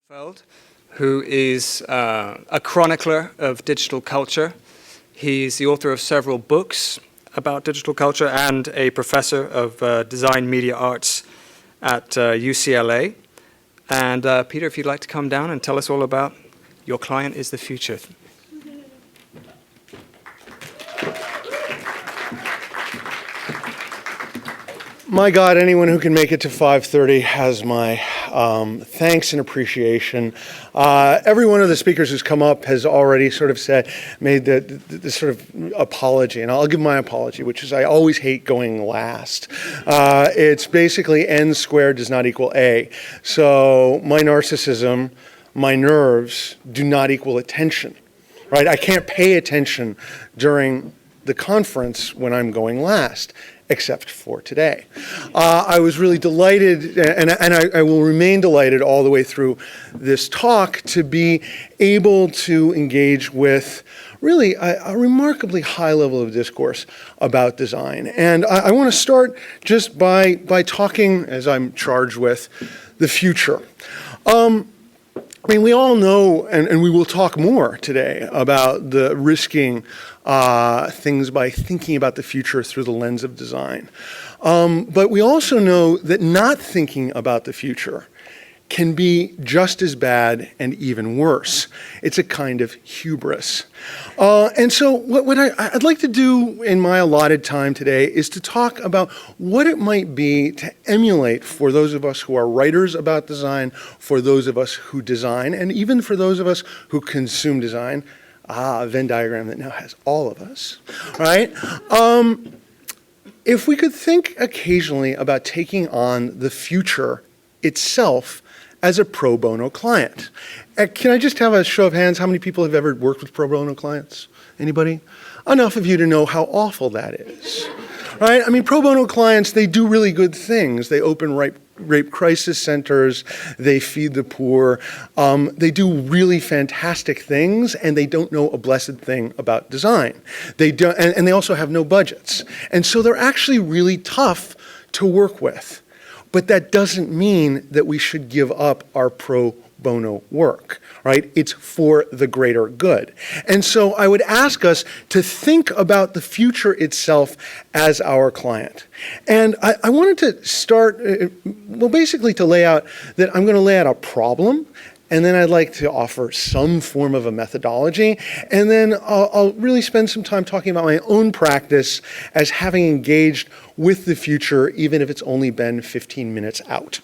Lunenfeld, who is a chronicler of digital culture. He's the author of several books about digital culture and a professor of design media arts at UCLA. And Peter, if you'd like to come down and tell us all about Your Client is the Future. My God, anyone who can make it to 5:30 has my thanks and appreciation. Every one of the speakers who's come up has already sort of made the sort of apology, and I'll give my apology, which is I always hate going last. It's basically n squared does not equal a. So my narcissism, my nerves do not equal attention, right? I can't pay attention during the conference when I'm going last, except for today. I was really delighted, and I will remain delighted all the way through this talk to be able to engage with really a remarkably high level of discourse about design. And I want to start just by talking, as I'm charged with, the future. I mean, we all know, and we will talk more today about the risking things by thinking about the future through the lens of design. But we also know that not thinking about the future can be just as bad and even worse. It's a kind of hubris. And so what I'd like to do in my allotted time today is to talk about what it might be to emulate for those of us who are writers about design, for those of us who design, and even for those of us who consume design. A Venn diagram that now has all of us, right? If we could think occasionally about taking on the future itself as a pro bono client. Can I just have a show of hands? How many people have ever worked with pro bono clients? Anybody? Enough of you to know how awful that is, right? I mean, pro bono clients, they do really good things. They open rape crisis centers, they feed the poor, they do really fantastic things, and they don't know a blessed thing about design. They don't, and they also have no budgets. And so they're actually really tough to work with. But that doesn't mean that we should give up our pro bono work, right? It's for the greater good. And so I would ask us to think about the future itself as our client. And I wanted to start, well, basically to lay out that I'm going to lay out a problem, and then I'd like to offer some form of a methodology, and then I'll really spend some time talking about my own practice as having engaged with the future, even if it's only been 15 minutes out.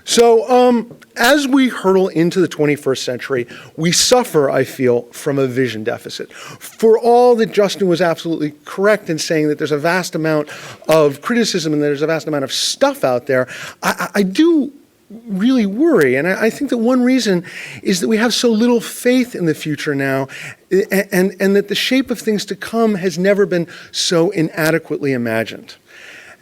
So as we hurtle into the 21st century, we suffer, I feel, from a vision deficit. For all that Justin was absolutely correct in saying that there's a vast amount of criticism and there's a vast amount of stuff out there, I do really worry. And I think that one reason is that we have so little faith in the future now, and that the shape of things to come has never been so inadequately imagined.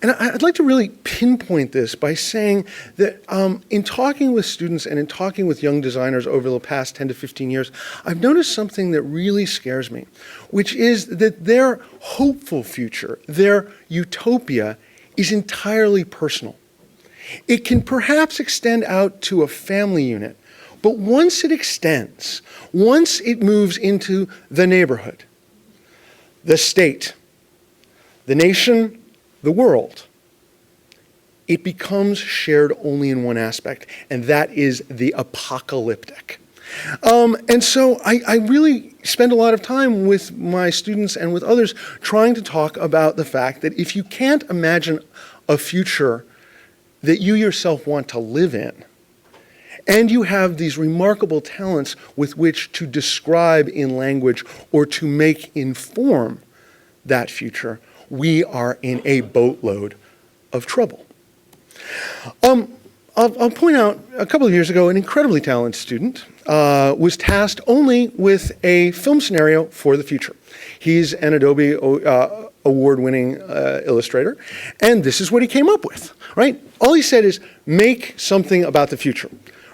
And I'd like to really pinpoint this by saying that in talking with students and in talking with young designers over the past 10 to 15 years, I've noticed something that really scares me, which is that their hopeful future, their utopia, is entirely personal. It can perhaps extend out to a family unit, but once it extends, once it moves into the neighborhood, the state, the nation, the world, it becomes shared only in one aspect, and that is the apocalyptic. And so I really spend a lot of time with my students and with others trying to talk about the fact that if you can't imagine a future that you yourself want to live in, and you have these remarkable talents with which to describe in language or to make inform that future, we are in a boatload of trouble. I'll point out, a couple of years ago, an incredibly talented student was tasked only with a film scenario for the future. He's an Adobe award-winning illustrator, and this is what he came up with, right? All he said is, make something about the future.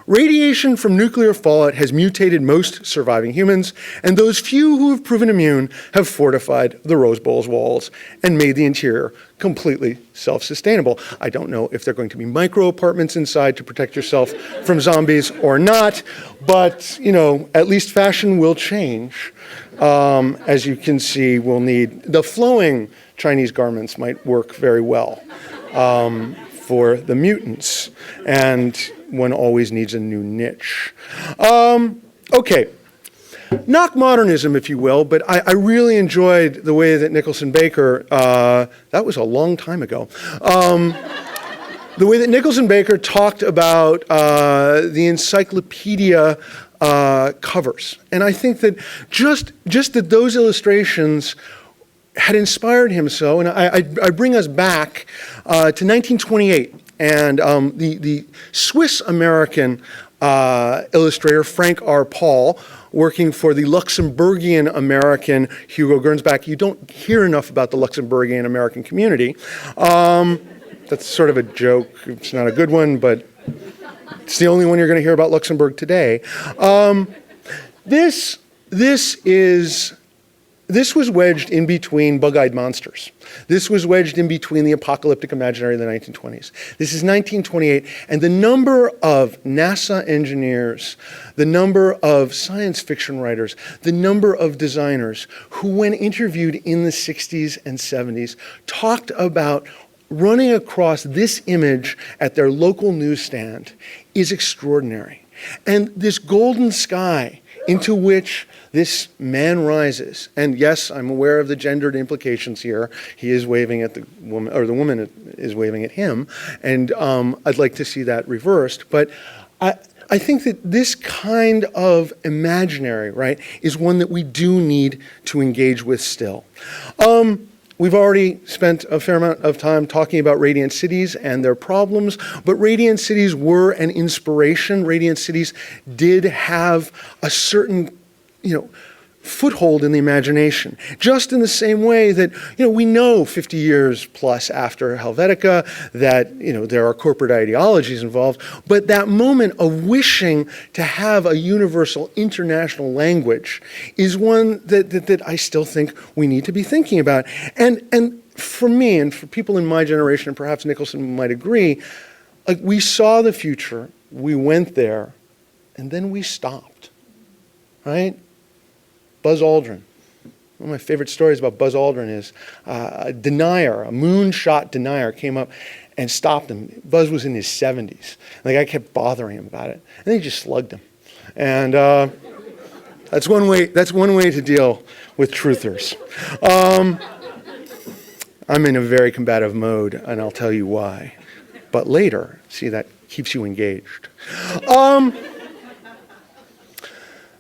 Radiation from nuclear fallout has mutated most surviving humans, and those few who have proven immune have fortified the Rose Bowl's walls and made the interior completely self-sustainable. I don't know if they're going to be micro apartments inside to protect yourself from zombies or not, but, you know, at least fashion will change. As you can see, we'll need the flowing Chinese garments might work very well for the mutants, and one always needs a new niche. Okay, knock modernism, if you will, but I really enjoyed the way that Nicholson Baker, that was a long time ago, the way that Nicholson Baker talked about the encyclopedia covers. And I think that just that those illustrations had inspired him so, and I bring us back to 1928, and the Swiss-American illustrator Frank R. Paul, working for the Luxembourgian-American Hugo Gernsback. You don't hear enough about the Luxembourgian-American community. That's sort of a joke. It's not a good one, but it's the only one you're going to hear about Luxembourg today. This was wedged in between bug-eyed monsters. This was wedged in between the apocalyptic imaginary of the 1920s. This is 1928, and the number of NASA engineers, the number of science fiction writers, the number of designers who, when interviewed in the 60s and 70s, talked about running across this image at their local newsstand is extraordinary. And this golden sky into which this man rises, and yes, I'm aware of the gendered implications here. He is waving at the woman, or the woman is waving at him, and I'd like to see that reversed. But I think that this kind of imaginary, right, is one that we do need to engage with still. We've already spent a fair amount of time talking about radiant cities and their problems, but radiant cities were an inspiration. Radiant cities did have a certain, foothold in the imagination. Just in the same way that, we know 50 years plus after Helvetica that, there are corporate ideologies involved, but that moment of wishing to have a universal international language is one that I still think we need to be thinking about. And for me, and for people in my generation, and perhaps Nicholson might agree, like, we saw the future, we went there, and then we stopped, right? Buzz Aldrin. One of my favorite stories about Buzz Aldrin is a denier, a moonshot denier came up and stopped him. Buzz was in his 70s. The guy kept bothering him about it. And then he just slugged him. And that's one way to deal with truthers. I'm in a very combative mode, and I'll tell you why. But later, see, that keeps you engaged. I'm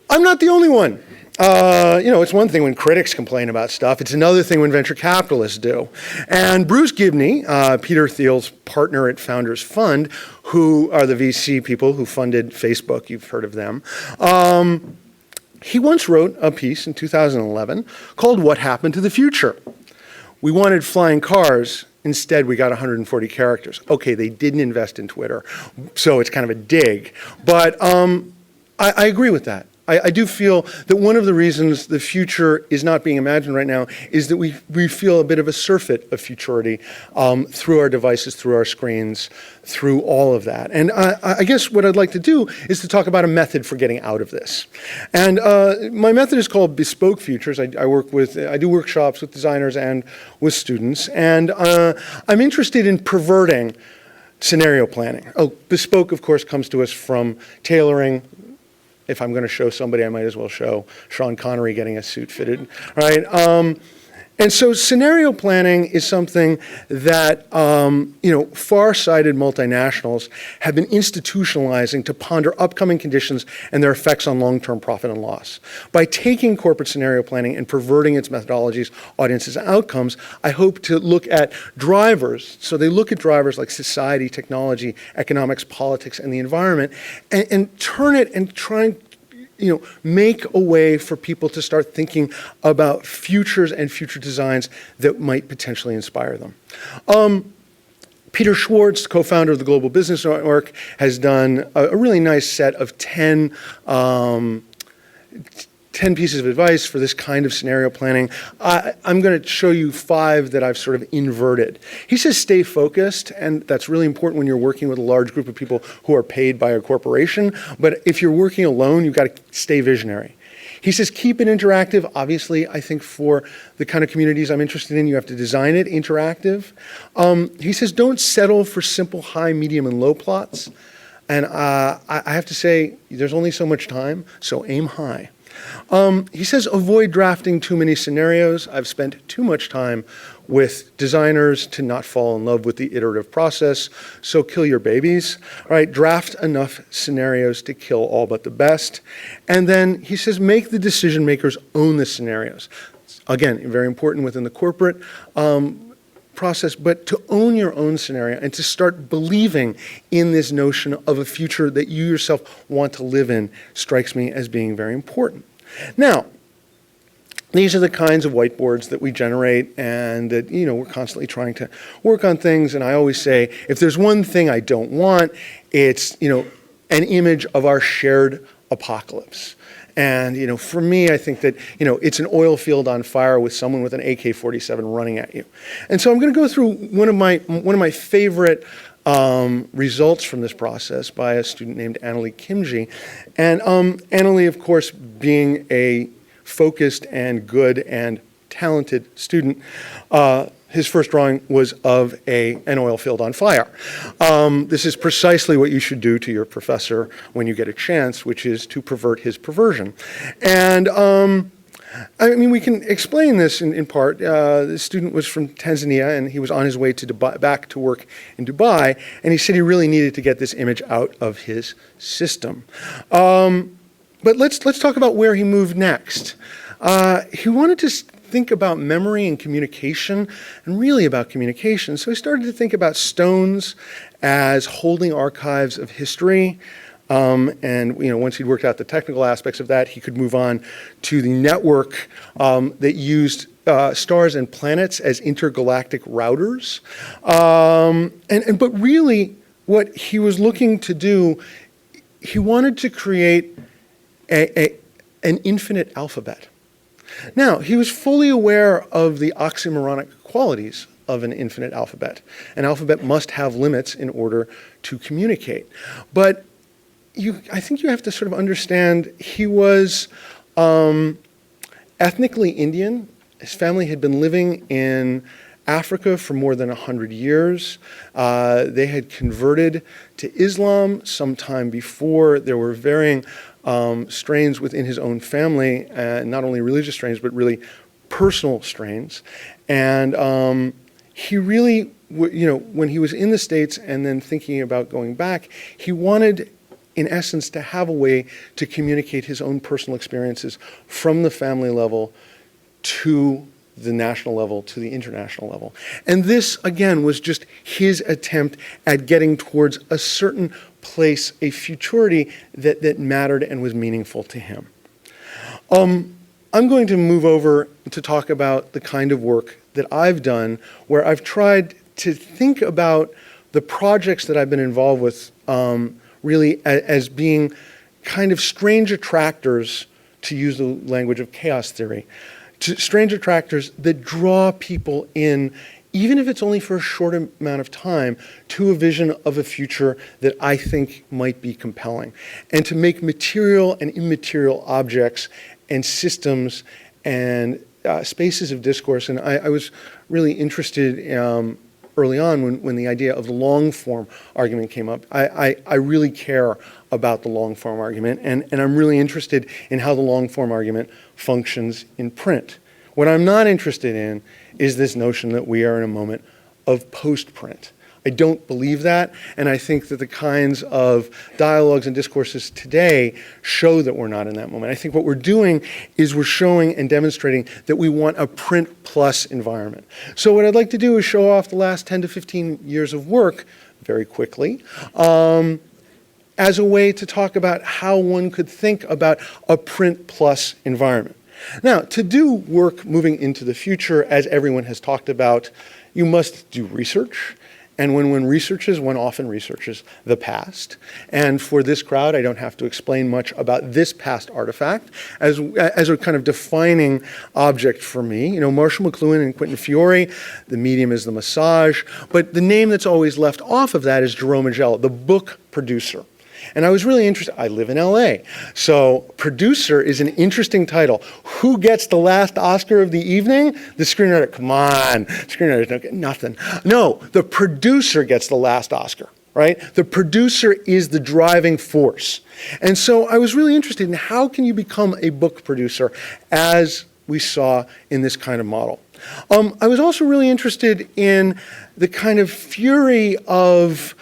not the only one. It's one thing when critics complain about stuff. It's another thing when venture capitalists do. And Bruce Gibney, Peter Thiel's partner at Founders Fund, who are the VC people who funded Facebook, you've heard of them, he once wrote a piece in 2011 called What Happened to the Future? We wanted flying cars. Instead, we got 140 characters. Okay, they didn't invest in Twitter, so it's kind of a dig. But I agree with that. I do feel that one of the reasons the future is not being imagined right now is that we feel a bit of a surfeit of futurity through our devices, through our screens, through all of that. And I guess what I'd like to do is to talk about a method for getting out of this. And my method is called Bespoke Futures. I do workshops with designers and with students. And I'm interested in perverting scenario planning. Oh, bespoke, of course, comes to us from tailoring. If I'm going to show somebody, I might as well show Sean Connery getting a suit fitted, right? And so scenario planning is something that, far-sighted multinationals have been institutionalizing to ponder upcoming conditions and their effects on long-term profit and loss. By taking corporate scenario planning and perverting its methodologies, audiences, and outcomes, I hope to look at drivers. So they look at drivers like society, technology, economics, politics, and the environment, and turn it and try and make a way for people to start thinking about futures and future designs that might potentially inspire them. Peter Schwartz, co-founder of the Global Business Network, has done a really nice set of 10 pieces of advice for this kind of scenario planning. I'm going to show you 5 that I've sort of inverted. He says stay focused, and that's really important when you're working with a large group of people who are paid by a corporation. But if you're working alone, you've got to stay visionary. He says keep it interactive. Obviously, I think for the kind of communities I'm interested in, you have to design it interactive. He says don't settle for simple high, medium, and low plots. And I have to say, there's only so much time, so aim high. He says avoid drafting too many scenarios. I've spent too much time with designers to not fall in love with the iterative process, so kill your babies. All right, draft enough scenarios to kill all but the best. And then he says make the decision makers own the scenarios. Again, very important within the corporate process, but to own your own scenario and to start believing in this notion of a future that you yourself want to live in strikes me as being very important. Now, these are the kinds of whiteboards that we generate and that, we're constantly trying to work on things. And I always say, if there's one thing I don't want, it's, an image of our shared apocalypse. And, for me, I think that, it's an oil field on fire with someone with an AK-47 running at you. And so I'm going to go through one of my favorite results from this process by a student named Emily Kimji. And Emily, of course, being a focused and good and talented student, his first drawing was of an oil field on fire. This is precisely what you should do to your professor when you get a chance, which is to pervert his perversion. And we can explain this in part. The student was from Tanzania, and he was on his way to Dubai, back to work in Dubai, and he said he really needed to get this image out of his system. But let's talk about where he moved next. He wanted to think about memory and communication, and really about communication. So he started to think about stones as holding archives of history. And once he'd worked out the technical aspects of that, he could move on to the network that used stars and planets as intergalactic routers. But really, what he was looking to do, he wanted to create an infinite alphabet. Now, he was fully aware of the oxymoronic qualities of an infinite alphabet. An alphabet must have limits in order to communicate. But I think you have to sort of understand he was ethnically Indian. His family had been living in Africa for more than 100 years. They had converted to Islam sometime before. There were varying strains within his own family, not only religious strains, but really personal strains. And he really, when he was in the States and then thinking about going back, he wanted, in essence, to have a way to communicate his own personal experiences from the family level to the national level, to the international level. And this, again, was just his attempt at getting towards a certain place, a futurity that mattered and was meaningful to him. I'm going to move over to talk about the kind of work that I've done, where I've tried to think about the projects that I've been involved with really as being kind of strange attractors, to use the language of chaos theory, strange attractors that draw people in, even if it's only for a short amount of time, to a vision of a future that I think might be compelling, and to make material and immaterial objects and systems and spaces of discourse. And I was really interested early on when the idea of the long form argument came up. I really care about the long form argument, and I'm really interested in how the long form argument functions in print. What I'm not interested in is this notion that we are in a moment of post-print. I don't believe that, and I think that the kinds of dialogues and discourses today show that we're not in that moment. I think what we're doing is we're showing and demonstrating that we want a print plus environment. So what I'd like to do is show off the last 10 to 15 years of work very quickly as a way to talk about how one could think about a print plus environment. Now, to do work moving into the future, as everyone has talked about, you must do research. And when one researches, one often researches the past. And for this crowd, I don't have to explain much about this past artifact as a kind of defining object for me. You know, Marshall McLuhan and Quentin Fiore, the medium is the massage. But the name that's always left off of that is Jerome Agella, the book producer. And I was really interested. I live in LA. So producer is an interesting title. Who gets the last Oscar of the evening? The screenwriter. Come on. Screenwriters don't get nothing. No, the producer gets the last Oscar, right? The producer is the driving force. And so I was really interested in how can you become a book producer as we saw in this kind of model. I was also really interested in the kind of fury of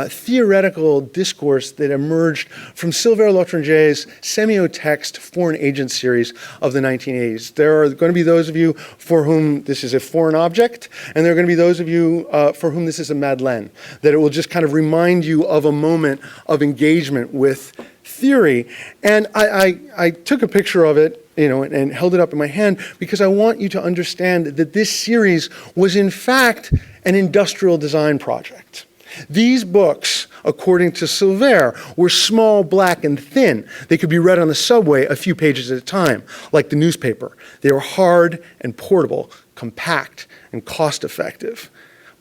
theoretical discourse that emerged from Sylvain Loutranger's semiotext foreign agent series of the 1980s. There are going to be those of you for whom this is a foreign object, and there are going to be those of you for whom this is a Madeleine, that it will just kind of remind you of a moment of engagement with theory. And I took a picture of it, you know, and held it up in my hand because I want you to understand that this series was in fact an industrial design project. These books, according to Sylvain, were small, black, and thin. They could be read on the subway a few pages at a time, like the newspaper. They were hard and portable, compact, and cost-effective.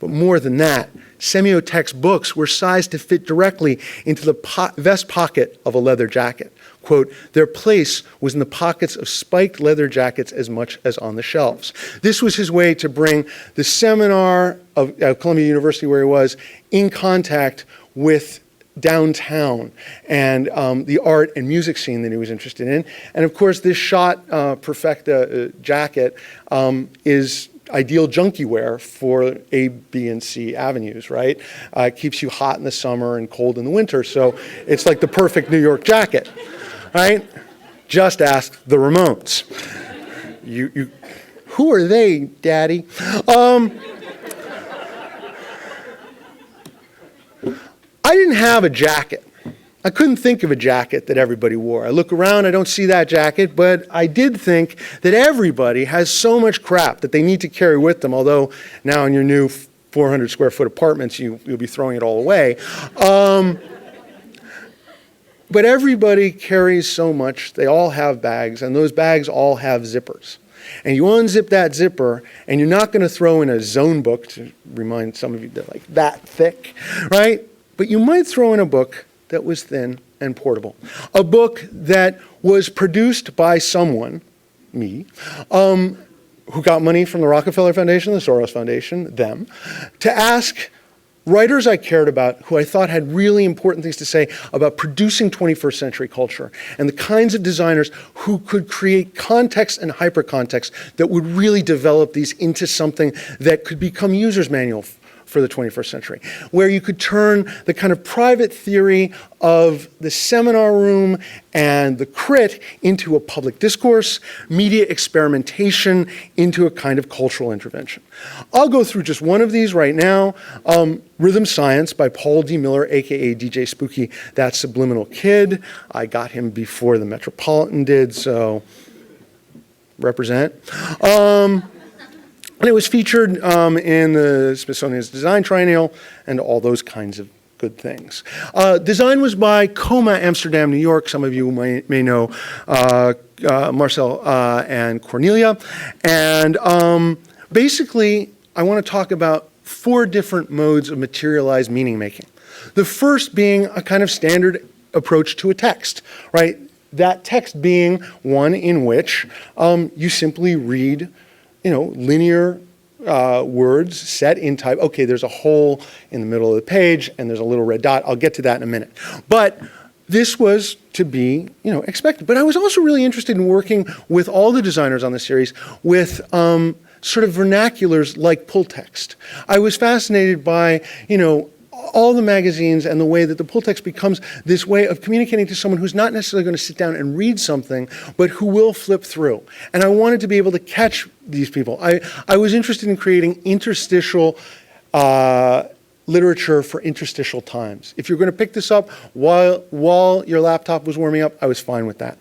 But more than that, semiotext books were sized to fit directly into the vest pocket of a leather jacket. Quote, their place was in the pockets of spiked leather jackets as much as on the shelves. This was his way to bring the seminar of Columbia University, where he was, in contact with downtown and the art and music scene that he was interested in. And of course, this shot perfecta jacket is ideal junkie wear for A, B, and C avenues, right? It keeps you hot in the summer and cold in the winter, so it's like the perfect New York jacket, right? Just ask the Ramones. Who are they, Daddy? I didn't have a jacket. I couldn't think of a jacket that everybody wore. I look around, I don't see that jacket, but I did think that everybody has so much crap that they need to carry with them, although now in your new 400 square foot apartments, you'll be throwing it all away. But everybody carries so much, they all have bags, and those bags all have zippers. And you unzip that zipper, and you're not going to throw in a zone book, to remind some of you that like that thick, right? But you might throw in a book that was thin and portable. A book that was produced by someone, me, who got money from the Rockefeller Foundation, the Soros Foundation, them, to ask writers I cared about, who I thought had really important things to say about producing 21st century culture, and the kinds of designers who could create context and hypercontext that would really develop these into something that could become user's manual for the 21st century, where you could turn the kind of private theory of the seminar room and the crit into a public discourse, media experimentation into a kind of cultural intervention. I'll go through just one of these right now. Rhythm Science by Paul D. Miller, aka DJ Spooky, That Subliminal Kid. I got him before the Metropolitan did, so represent. And it was featured in the Smithsonian's Design Triennial and all those kinds of good things. Design was by Coma, Amsterdam, New York. Some of you may know Marcel and Cornelia. And basically, I want to talk about 4 different modes of materialized meaning making. The first being a kind of standard approach to a text, right? That text being one in which you simply read, linear words set in type. Okay, there's a hole in the middle of the page and there's a little red dot. I'll get to that in a minute. But this was to be, expected. But I was also really interested in working with all the designers on the series with sort of vernaculars like pull text. I was fascinated by, all the magazines and the way that the pull text becomes this way of communicating to someone who's not necessarily going to sit down and read something, but who will flip through. And I wanted to be able to catch these people. I was interested in creating interstitial literature for interstitial times. If you're going to pick this up while your laptop was warming up, I was fine with that.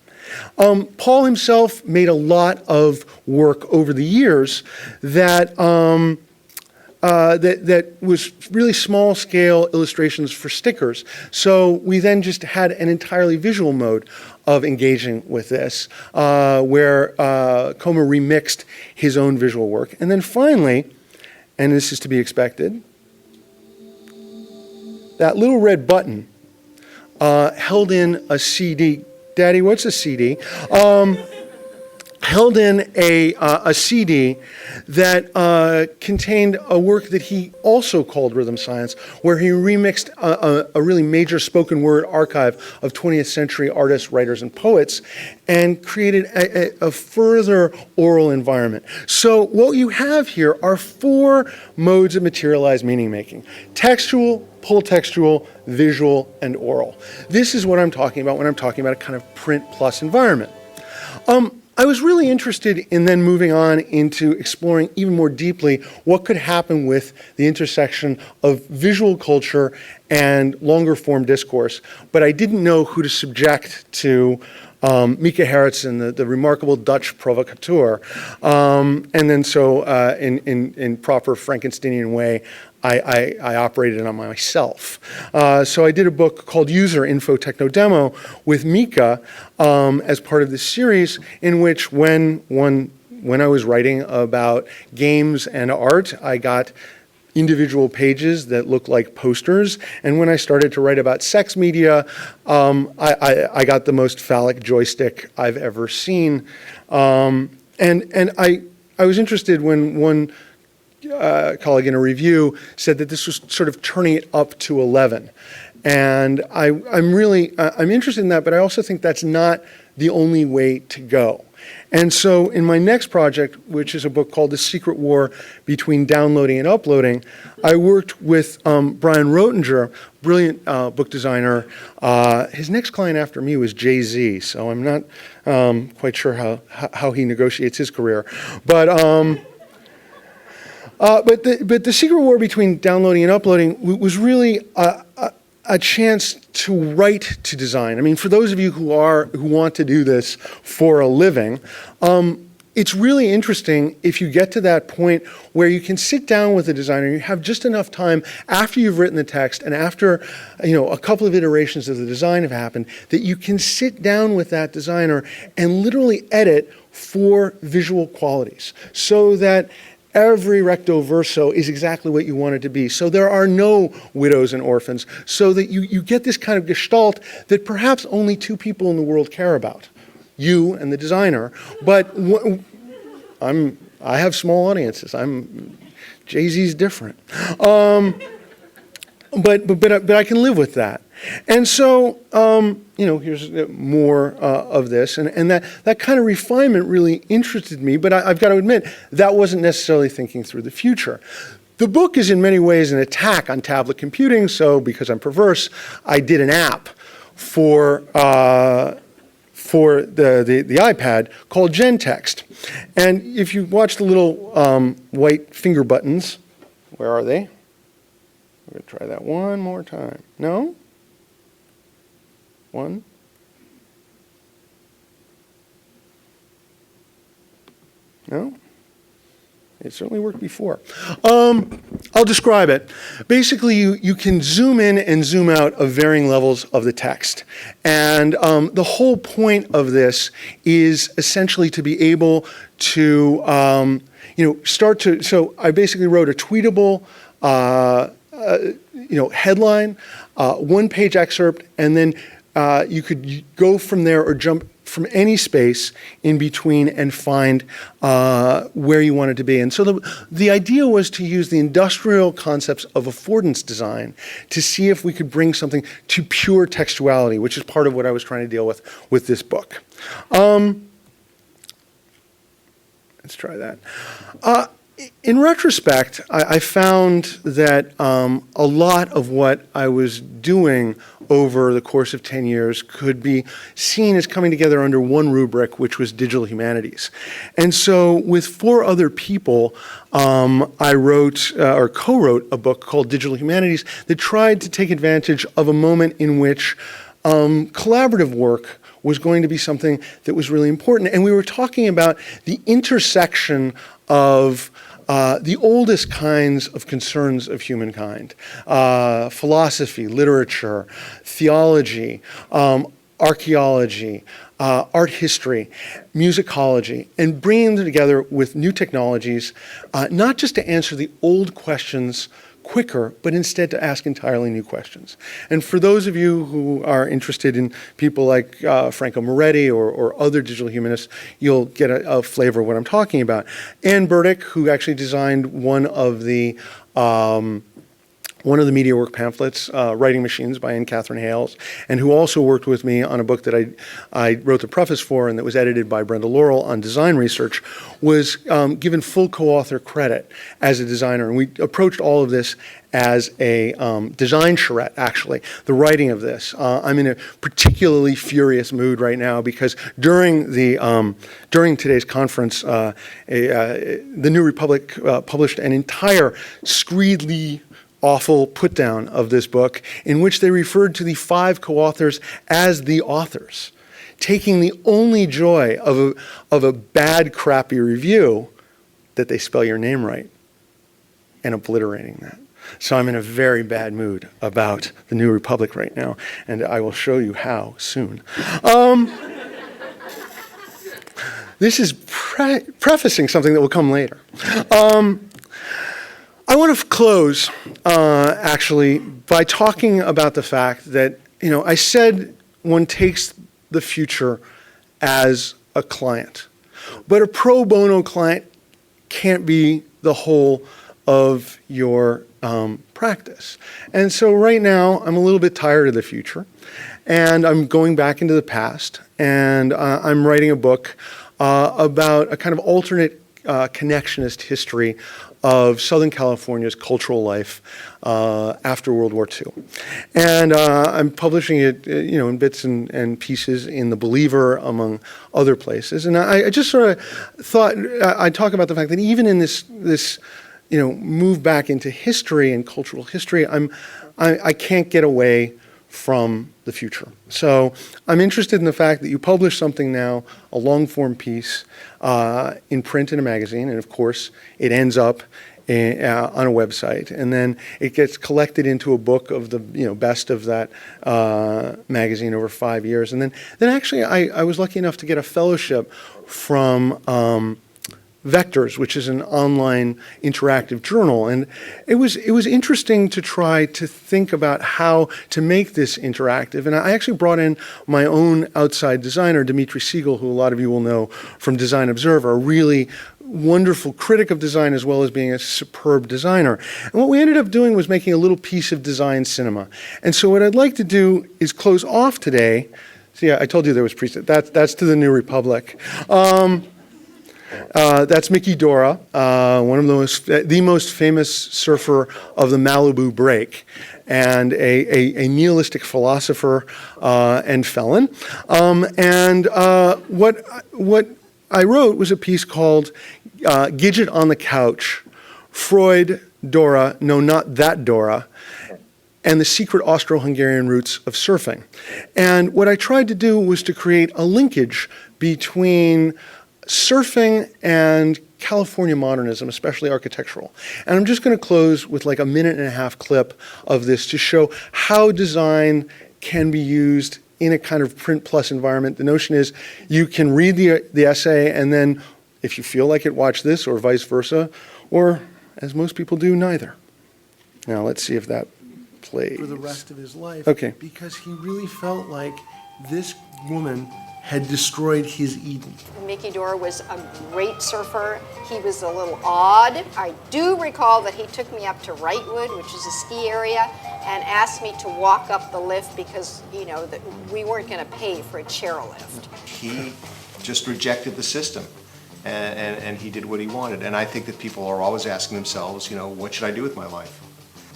Paul himself made a lot of work over the years that that was really small scale illustrations for stickers. So we then just had an entirely visual mode of engaging with this, where Coma remixed his own visual work. And then finally, and this is to be expected, that little red button held in a CD. Daddy, what's a CD? Held in a CD that contained a work that he also called Rhythm Science, where he remixed a really major spoken word archive of 20th century artists, writers, and poets, and created a further oral environment. So what you have here are 4 modes of materialized meaning making: textual, politextual, visual, and oral. This is what I'm talking about when I'm talking about a kind of print plus environment. I was really interested in then moving on into exploring even more deeply what could happen with the intersection of visual culture and longer form discourse, but I didn't know who to subject to Mika Harritsen, the remarkable Dutch provocateur. And then so in proper Frankensteinian way, I operated on myself. So I did a book called User Info Techno Demo with Mika as part of this series, in which when I was writing about games and art, I got individual pages that looked like posters. And when I started to write about sex media, I got the most phallic joystick I've ever seen. And I was interested when one colleague in a review said that this was sort of turning it up to 11. And I'm interested in that, but I also think that's not the only way to go. And so in my next project, which is a book called The Secret War Between Downloading and Uploading, I worked with Brian Roettinger, brilliant book designer. His next client after me was Jay-Z, so I'm not quite sure how he negotiates his career. But the secret war between downloading and uploading was really a chance to write to design. I mean, for those of you who want to do this for a living, it's really interesting if you get to that point where you can sit down with a designer, you have just enough time after you've written the text and after a couple of iterations of the design have happened, that you can sit down with that designer and literally edit for visual qualities, so that every recto verso is exactly what you want it to be. So there are no widows and orphans, so that you get this kind of gestalt that perhaps only 2 people in the world care about, you and the designer. But I have small audiences. Jay-Z's different. But I can live with that. And so, here's more of this. And that kind of refinement really interested me, but I've got to admit, that wasn't necessarily thinking through the future. The book is in many ways an attack on tablet computing, so because I'm perverse, I did an app for the iPad called GenText. And if you watch the little white finger buttons, where are they? We're going to try that one more time. No? One? No? It certainly worked before. I'll describe it. Basically, you can zoom in and zoom out of varying levels of the text. And the whole point of this is essentially to be able to, so I basically wrote a tweetable, headline, one-page excerpt, and then you could go from there or jump from any space in between and find where you wanted to be. And so the idea was to use the industrial concepts of affordance design to see if we could bring something to pure textuality, which is part of what I was trying to deal with this book. Let's try that. In retrospect, I found that a lot of what I was doing over the course of 10 years could be seen as coming together under one rubric, which was digital humanities. And so with 4 other people, I wrote or co-wrote a book called Digital Humanities that tried to take advantage of a moment in which collaborative work was going to be something that was really important. And we were talking about the intersection of the oldest kinds of concerns of humankind: philosophy, literature, theology, archaeology, art history, musicology, and bringing them together with new technologies, not just to answer the old questions quicker, but instead to ask entirely new questions. And for those of you who are interested in people like Franco Moretti or other digital humanists, you'll get a flavor of what I'm talking about. Ann Burdick, who actually designed one of the Mediawork pamphlets, Writing Machines by Anne Catherine Hales, and who also worked with me on a book that I wrote the preface for and that was edited by Brenda Laurel on design research, was given full co-author credit as a designer. And we approached all of this as a design charrette, actually, the writing of this. I'm in a particularly furious mood right now because during today's conference, the New Republic published an entire screedly awful put-down of this book in which they referred to the 5 co-authors as the authors, taking the only joy of a bad, crappy review that they spell your name right and obliterating that. So I'm in a very bad mood about the New Republic right now, and I will show you how soon. This is prefacing something that will come later. I want to close, actually, by talking about the fact that, I said one takes the future as a client, but a pro bono client can't be the whole of your practice. And so right now, I'm a little bit tired of the future, and I'm going back into the past, and I'm writing a book about a kind of alternate connectionist history of Southern California's cultural life after World War II. And I'm publishing it, in bits and pieces in The Believer, among other places. And I just sort of thought, I'd talk about the fact that even in this move back into history and cultural history, I can't get away from the future. So I'm interested in the fact that you publish something now, a long-form piece, in print in a magazine, and of course it ends up on a website, and then it gets collected into a book of the best of that magazine over 5 years, and then actually I was lucky enough to get a fellowship from Vectors, which is an online interactive journal. And it was interesting to try to think about how to make this interactive. And I actually brought in my own outside designer, Dimitri Siegel, who a lot of you will know from Design Observer, a really wonderful critic of design as well as being a superb designer. And what we ended up doing was making a little piece of design cinema. And so what I'd like to do is close off today. See, I told you there was preset. That's to the New Republic. That's Mickey Dora, one of the most famous surfer of the Malibu break, and a nihilistic philosopher and felon. And what I wrote was a piece called Gidget on the Couch, Freud, Dora, no, not that Dora, and the secret Austro-Hungarian roots of surfing. And what I tried to do was to create a linkage between surfing and California modernism, especially architectural. And I'm just going to close with like a 1.5-minute clip of this to show how design can be used in a kind of print plus environment. The notion is you can read the essay and then, if you feel like it, watch this, or vice versa, or, as most people do, neither. Now let's see if that plays. For the rest of his life. Okay. Because he really felt like this woman had destroyed his Eden. Mickey Dora was a great surfer. He was a little odd. I do recall that he took me up to Wrightwood, which is a ski area, and asked me to walk up the lift because, we weren't going to pay for a chairlift. He just rejected the system, and he did what he wanted. And I think that people are always asking themselves, what should I do with my life?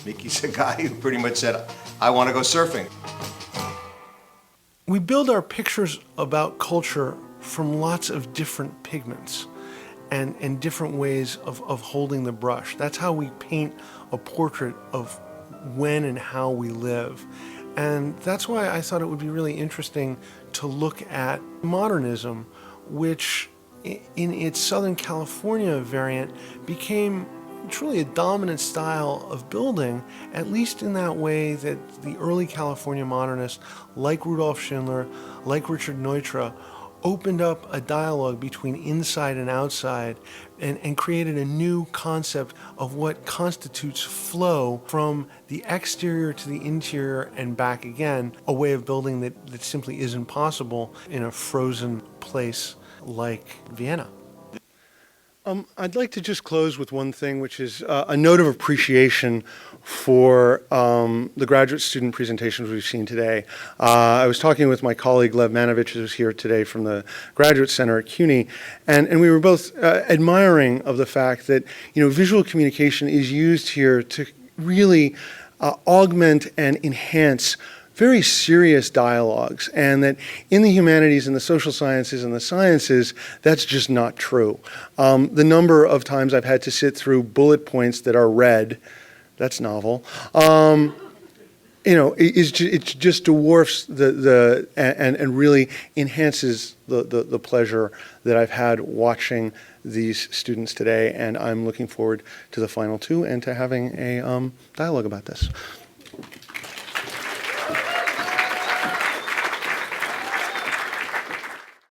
Mickey's a guy who pretty much said, I want to go surfing. We build our pictures about culture from lots of different pigments and different ways of holding the brush. That's how we paint a portrait of when and how we live. And that's why I thought it would be really interesting to look at modernism, which in its Southern California variant, became truly a dominant style of building, at least in that way that the early California modernists, like Rudolf Schindler, like Richard Neutra, opened up a dialogue between inside and outside and created a new concept of what constitutes flow from the exterior to the interior and back again, a way of building that simply isn't possible in a frozen place like Vienna. I'd like to just close with one thing, which is a note of appreciation for the graduate student presentations we've seen today. I was talking with my colleague Lev Manovich, who's here today from the Graduate Center at CUNY, and we were both admiring of the fact that, you know, visual communication is used here to really augment and enhance very serious dialogues, and that in the humanities and the social sciences and the sciences, that's just not true. The number of times I've had to sit through bullet points that are red, that's novel, you know, it just dwarfs and really enhances the pleasure that I've had watching these students today, and I'm looking forward to the final two and to having a dialogue about this.